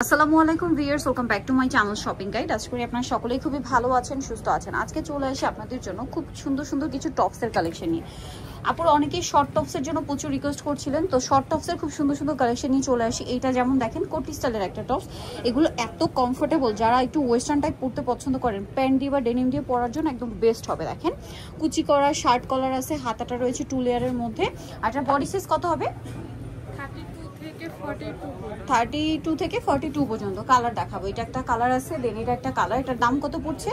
আসসালামু আলাইকুম viewers, welcome back to my channel shopping guide. আশা করি আপনারা সকলেই খুবই ভালো আছেন, সুস্থ আছেন। আজকে চলে আসি আপনাদের জন্য খুব সুন্দর সুন্দর কিছু টপসের কালেকশন নিয়ে। আপুরা অনেকেই শর্ট টপসের জন্য প্রচুর রিকোয়েস্ট করছিলেন, তো শর্ট টপসের খুব সুন্দর সুন্দর কালেকশন নিয়ে চলে আসি। এইটা যেমন দেখেন কোটি স্টাইলের একটা টপস, এগুলো এত কমফোর্টেবল, যারা একটু ওয়েস্টার্ন টাইপ পরতে পছন্দ করেন প্যান্ট দিয়ে বা ডেনিম দিয়ে পরার জন্য একদম বেস্ট হবে। দেখেন কুচি করা শার্ট কলার আছে, হাতাটা রয়েছে 2 লেয়ারের মধ্যে। আর এটা বডি সাইজ কত হবে? 32 থেকে 42 পর্যন্ত কালার দেখাবো। এটা একটা কালার আছে, দেন এটা একটা কালার। এটার দাম কত পড়ছে?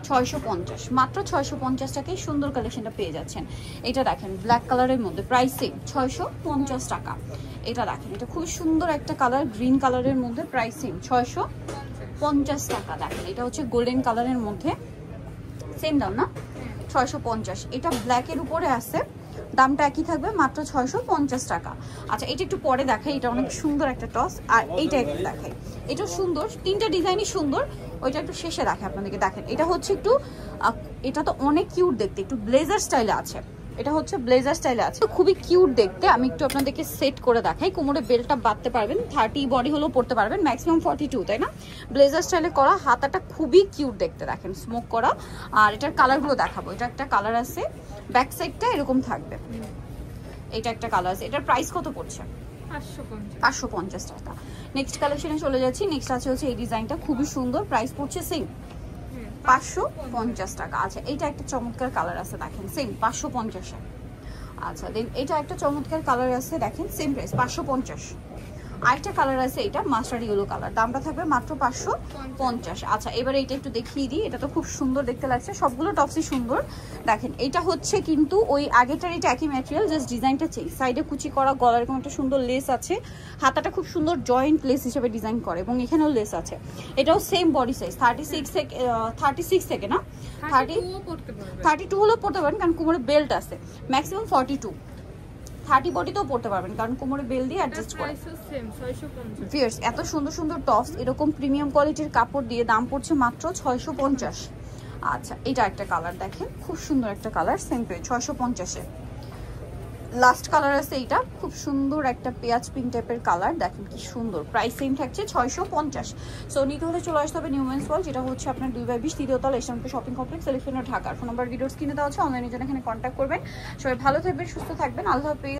650, মাত্র 650 টাকায় সুন্দর কালেকশনটা পেয়ে যাচ্ছেন। এটা দেখেন ব্ল্যাক কালারের মধ্যে, প্রাইস সেম 650 টাকা। এটা দেখেন, এটা খুব সুন্দর একটা কালার, গ্রিন কালারের মধ্যে, প্রাইস সেম 650 টাকা। দেখেন এটা হচ্ছে গোল্ডেন কালারের মধ্যে, সেম দাম না, 650। এটা ব্ল্যাকের উপরে আছে, দামটা একই থাকবে, মাত্র 650 টাকা। আচ্ছা এটা একটু পরে দেখাই, এটা অনেক সুন্দর একটা টস। আর এইটা একটু দেখাই, এটা সুন্দর, তিনটা ডিজাইনই সুন্দর। ওইটা একটু শেষে রাখে আপনাদেরকে। দেখেন এটা হচ্ছে একটু, এটা তো অনেক কিউট দেখতে, একটু ব্লেজার স্টাইলে আছে। এটা হচ্ছে ব্লেজার স্টাইলে আছে, খুবই কিউট দেখতে। আমি একটু আপনাদেরকে সেট করে দেখাই। কোমরে বেল্টটা বাঁধতে পারবেন, 30 বডি হলেও পড়তে পারবেন, ম্যাক্সিমাম 42, তাই না? ব্লেজার স্টাইলে করা, হাতাটা খুবই কিউট দেখতে, দেখেন স্মোক করা। আর এটার কালারগুলো দেখাবো। এটা একটা কালার আছে, ব্যাক সাইডটা এরকম থাকবে। এটা একটা কালার আছে। এটার প্রাইস কত পড়ছে? 550 টাকা। নেক্সট কালেকশনে চলে যাচ্ছি। নেক্সট আছে হচ্ছে এই ডিজাইনটা, খুবই সুন্দর, প্রাইস পড়ছে সেম 550 টাকা। আচ্ছা এটা একটা চমৎকার কালার আছে, দেখেন সেম 550। আচ্ছা দেন এটা একটা চমৎকার কালার আছে, দেখেন সেম প্রাইস 550। আরেকটা কালার আছে, এটা মাস্টার্ড ইয়েলো কালার, দামটা থাকবে মাত্র 550। আচ্ছা এবারে এটা একটু দেখিয়ে দিই। এটা তো খুব সুন্দর দেখতে লাগছে, সবগুলো টপসই সুন্দর। দেখেন এটা হচ্ছে কিন্তু ওই আগেটার, এটা একই ম্যাটেরিয়াল, জাস্ট ডিজাইনটা চেঞ্জ। সাইডে কুচি করা, গলার এরকম একটা সুন্দর লেস আছে, হাতাটা খুব সুন্দর জয়েন্ট লেস হিসেবে ডিজাইন করে, এবং এখানেও লেস আছে। এটাও সেম বডি সাইজ 36 থেকে না, 32 হলেও পড়তে পারেন, কারণ কোমরে বেল্ট আছে। ম্যাক্সিমাম 42, 30 বডিতেও পড়তে পারবেন, কারণ কোমরে বেল দিয়ে অ্যাডজাস্ট করে। ভিউয়ার্স এত সুন্দর সুন্দর টপস এরকম প্রিমিয়াম কোয়ালিটির কাপড় দিয়ে দাম পড়ছে মাত্র 650। আচ্ছা এটা একটা কালার, দেখেন খুব সুন্দর একটা কালার, সেম প্রাইস 650-এ। লাস্ট কালার আছে, এইটা খুব সুন্দর একটা পেঁয়াজ পিঙ্ক টাইপের কালার, দেখেন কি সুন্দর, প্রাইস সেম থাকছে 650। সো নিতে হলে চলে আসতে হবে নিউম্যান্স ওয়ার্ল্ড, যেটা হচ্ছে আপনার 2/20 তৃতীয় তলা এশিয়ানপুর শপিং কমপ্লেক্স, সেলেকশনের ঢাকার। ফোন নাম্বার ভিডিওস কিনে দেওয়া হচ্ছে, অনলাইনে জন্য এখানে কন্ট্যাক্ট করবেন। সবাই ভালো থাকবেন, সুস্থ থাকবেন, আল্লাহ হাফেজ।